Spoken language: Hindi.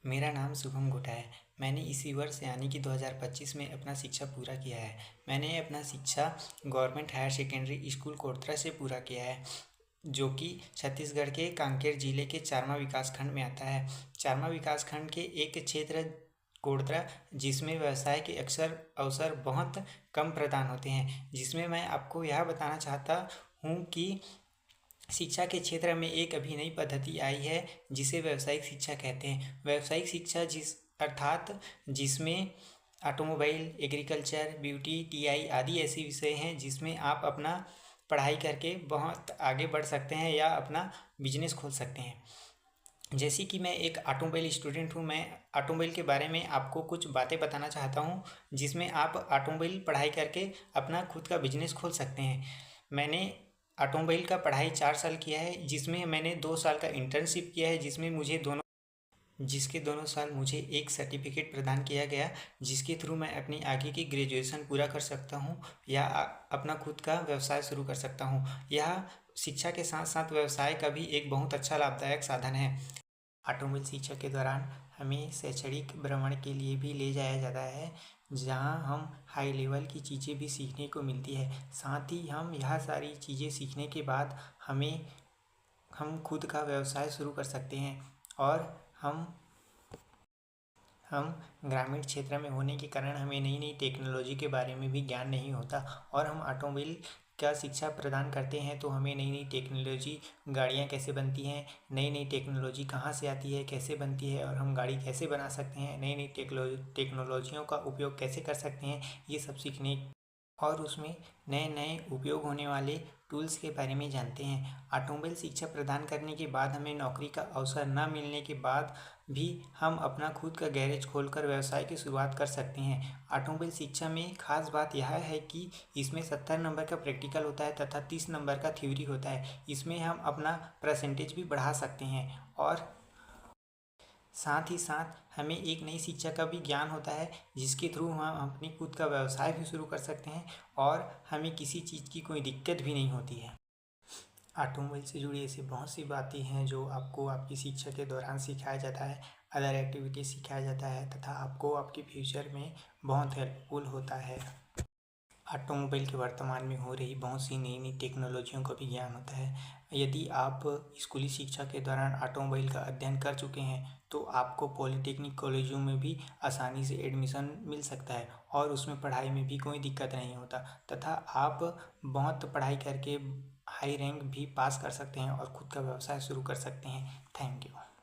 मेरा नाम शुभम गुटा है। मैंने इसी वर्ष यानी कि 2025 में अपना शिक्षा पूरा किया है। मैंने अपना शिक्षा गवर्नमेंट हायर सेकेंडरी स्कूल कोटद्रा से पूरा किया है, जो कि छत्तीसगढ़ के कांकेर जिले के चारमा विकास खंड में आता है। चारमा विकास खंड के एक क्षेत्र कोटद्रा, जिसमें व्यवसाय के अक्सर अवसर बहुत कम प्रदान होते हैं, जिसमें मैं आपको यह बताना चाहता हूँ कि शिक्षा के क्षेत्र में एक अभी नई पद्धति आई है, जिसे व्यावसायिक शिक्षा कहते हैं। व्यावसायिक शिक्षा जिसमें ऑटोमोबाइल, एग्रीकल्चर, ब्यूटी, टीआई आदि ऐसे विषय हैं जिसमें आप अपना पढ़ाई करके बहुत आगे बढ़ सकते हैं या अपना बिजनेस खोल सकते हैं। जैसे कि मैं एक ऑटोमोबाइल स्टूडेंट हूँ, मैं ऑटोमोबाइल के बारे में आपको कुछ बातें बताना चाहता हूँ, जिसमें आप ऑटोमोबाइल पढ़ाई करके अपना खुद का बिजनेस खोल सकते हैं। मैंने ऑटोमोबाइल का पढ़ाई 4 साल किया है, जिसमें मैंने 2 साल का इंटर्नशिप किया है, जिसके दोनों साल मुझे एक सर्टिफिकेट प्रदान किया गया, जिसके थ्रू मैं अपनी आगे की ग्रेजुएशन पूरा कर सकता हूँ या अपना खुद का व्यवसाय शुरू कर सकता हूँ। यह शिक्षा के साथ साथ व्यवसाय का भी एक बहुत अच्छा लाभदायक साधन है। ऑटोमोबाइल शिक्षा के दौरान हमें शैक्षणिक भ्रमण के लिए भी ले जाया जाता है, जहाँ हम हाई लेवल की चीज़ें भी सीखने को मिलती है। साथ ही हम यह सारी चीज़ें सीखने के बाद हम खुद का व्यवसाय शुरू कर सकते हैं। और हम ग्रामीण क्षेत्र में होने के कारण हमें नई नई टेक्नोलॉजी के बारे में भी ज्ञान नहीं होता, और हम ऑटोमोबाइल का शिक्षा प्रदान करते हैं तो हमें नई नई टेक्नोलॉजी, गाड़ियाँ कैसे बनती हैं, नई नई टेक्नोलॉजी कहाँ से आती है, कैसे बनती है, और हम गाड़ी कैसे बना सकते हैं, नई नई टेक्नोलॉजियों का उपयोग कैसे कर सकते हैं, ये सब सीखने और उसमें नए नए उपयोग होने वाले टूल्स के बारे में जानते हैं। ऑटोमोबाइल शिक्षा प्रदान करने के बाद हमें नौकरी का अवसर न मिलने के बाद भी हम अपना खुद का गैरेज खोलकर व्यवसाय की शुरुआत कर सकते हैं। ऑटोमोबाइल शिक्षा में खास बात यह है कि इसमें 70 नंबर का प्रैक्टिकल होता है तथा 30 नंबर का थ्योरी होता है। इसमें हम अपना परसेंटेज भी बढ़ा सकते हैं, और साथ ही साथ हमें एक नई शिक्षा का भी ज्ञान होता है, जिसके थ्रू हम अपनी खुद का व्यवसाय भी शुरू कर सकते हैं और हमें किसी चीज़ की कोई दिक्कत भी नहीं होती है। ऑटोमोबाइल से जुड़ी ऐसी बहुत सी बातें हैं जो आपको आपकी शिक्षा के दौरान सिखाया जाता है, अदर एक्टिविटीज़ सिखाया जाता है, तथा आपको आपके फ्यूचर में बहुत हेल्पफुल होता है। ऑटोमोबाइल के वर्तमान में हो रही बहुत सी नई नई टेक्नोलॉजियों का भी ज्ञान होता है। यदि आप स्कूली शिक्षा के दौरान ऑटोमोबाइल का अध्ययन कर चुके हैं तो आपको पॉलिटेक्निक कॉलेजों में भी आसानी से एडमिशन मिल सकता है, और उसमें पढ़ाई में भी कोई दिक्कत नहीं होता, तथा आप बहुत पढ़ाई करके हाई रैंक भी पास कर सकते हैं और खुद का व्यवसाय शुरू कर सकते हैं। Thank you.